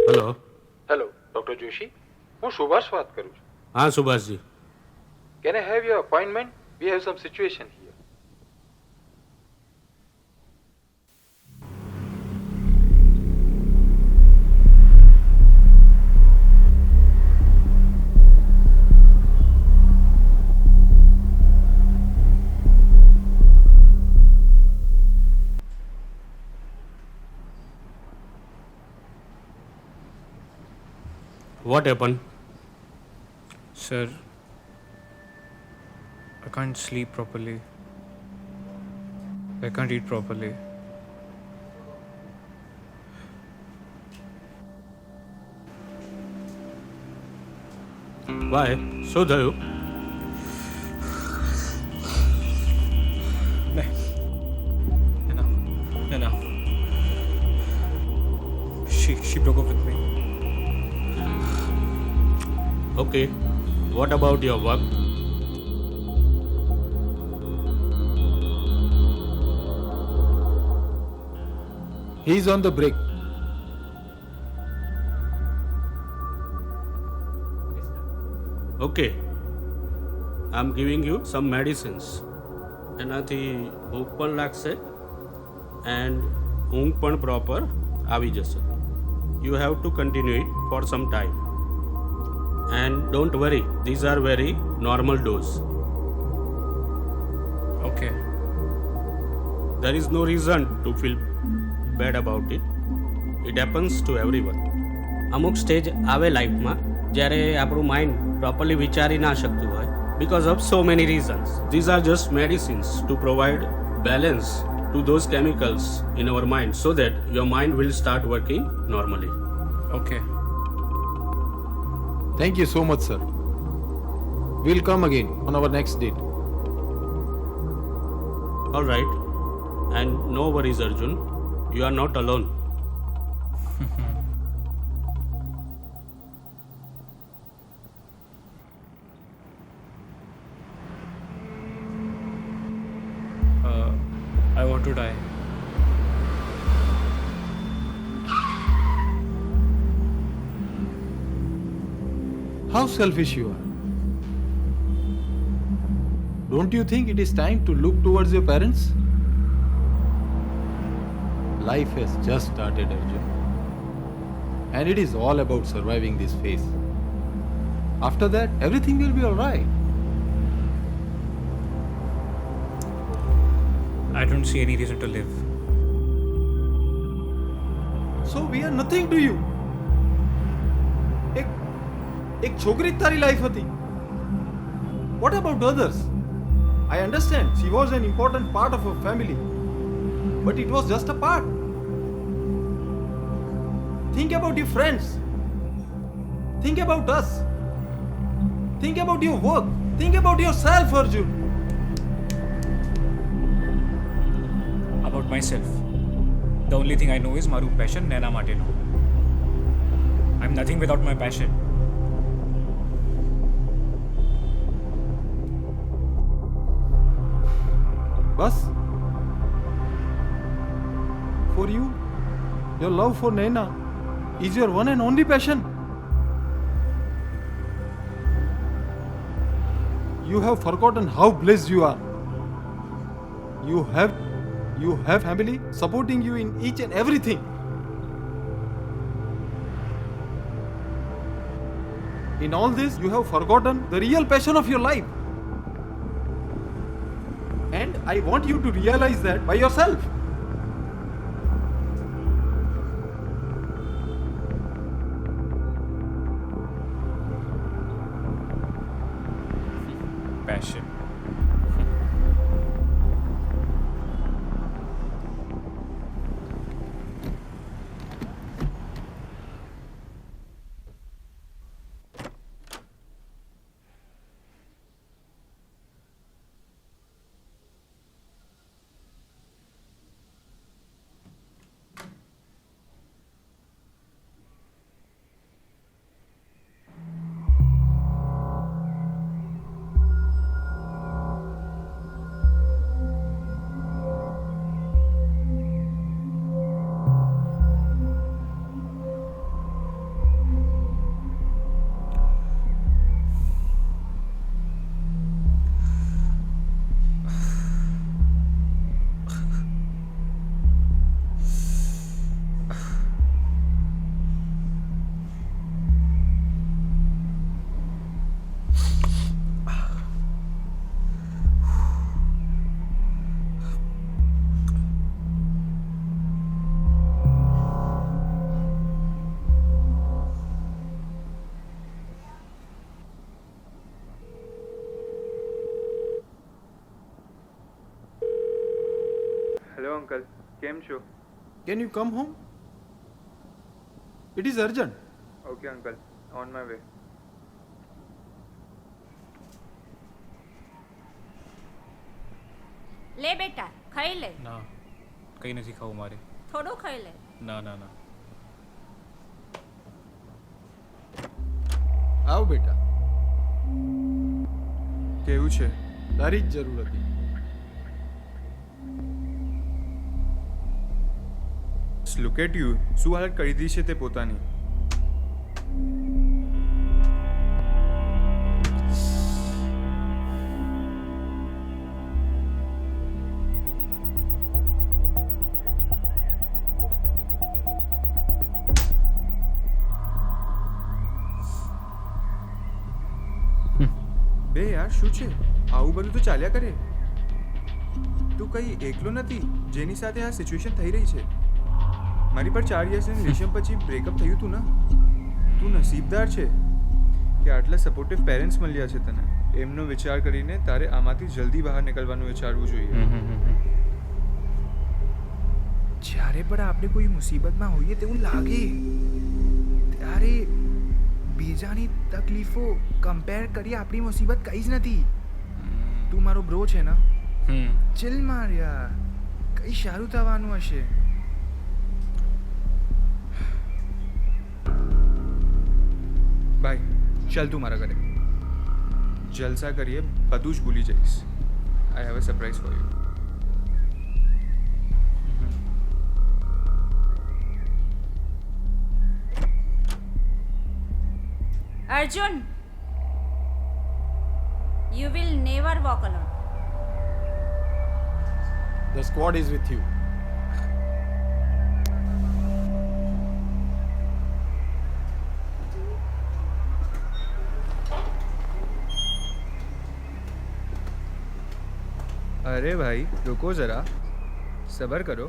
Hello. Hello doctor Joshi, હું સુભાષ વાત કરું છું. હા Subhashji. Can I have your appointment? We have some situation here. What happen? Sir, I can't sleep properly. I can't eat properly. Why શું થયું? No. She broke up with me. Okay, what about your work? He's on the break. Okay, I am giving you some medicines. એનાથી ભૂખ પણ લાગશે and ઊંઘ પણ proper આવી જશે. You have to continue it for some time and don't worry, these are very normal dose. Okay. There is no reason to feel bad about it. It happens to everyone. અમુક stage આવે લાઈફમાં જ્યારે આપણું mind properly વિચારી ના શકતું હોય because of so many reasons. These are just medicines to provide balance to those chemicals in our mind so that your mind will start working normally. Okay. Thank you so much, sir. We'll come again on our next date. All right. And no worries, Arjun. You are not alone. I want to die. How selfish you are. Don't you think it is time to look towards your parents? Life has just started, Arjun. And it is all about surviving this phase. After that, everything will be alright. I don't see any reason to live. So we are nothing to you. એક છોકરી જ તારી life હતી. What about others? I understand she was an important part of our family, but it was just a part. Think about your friends. Think about us. Think about your work. Think about yourself, Arjun. About myself. The only thing I know is મારું passion નેના માટેનું. I'm nothing without my passion. Bas? For you, your love for Naina is your one and only passion. You have forgotten how blessed you are. You have family supporting you in each and everything. In all this, you have forgotten the real passion of your life. And I want you to realize that by yourself. Passion. Uncle કેમ છો? Can you come home? It is urgent. Okay uncle, on my way. લે બેટા ખાઈ લે, ના કંઈ નથી ખાવું મારે. થોડું ખાઈ લે. ના ના ના. આવ બેટા, કેવું છે? તારી જ જરૂર હતી. લુક એટ યુ, શું હાલત કરી દીધી છે તે પોતાની. બે યાર શું છે આવું બધું તો ચાલ્યા કરે. તું કઈ એકલો નથી જેની સાથે આ સિચ્યુએશન થઈ રહી છે. મારી પર 4 યર્સની રિલેશન પછી બ્રેકઅપ થયું હતું ને. તું નસીબદાર છે કે આટલા સપોર્ટિવ પેરેન્ટ્સ મળ્યા છે તને. એમનો વિચાર કરીને તારે આમાંથી જલ્દી બહાર નીકળવાનું વિચારવું જોઈએ. જ્યારે પણ આપણે કોઈ મુસીબતમાં હોઈએ તેવું લાગે ત્યારે બીજાની તકલીફો કમ્પેર કરી આપણી મુસીબત કંઈ જ નથી. તું મારો બ્રો છે ને, ચિલ માર યાર, કંઈ સારું થવાનું હશે. બાય, ચાલ તું મારા ઘરે. જલસા કરીએ, બધું જ ભૂલી જઈશ. I have a surprise for you. Arjun, you will never walk alone. The squad is with you. અરે ભાઈ રૂકો જરા, સબર કરો.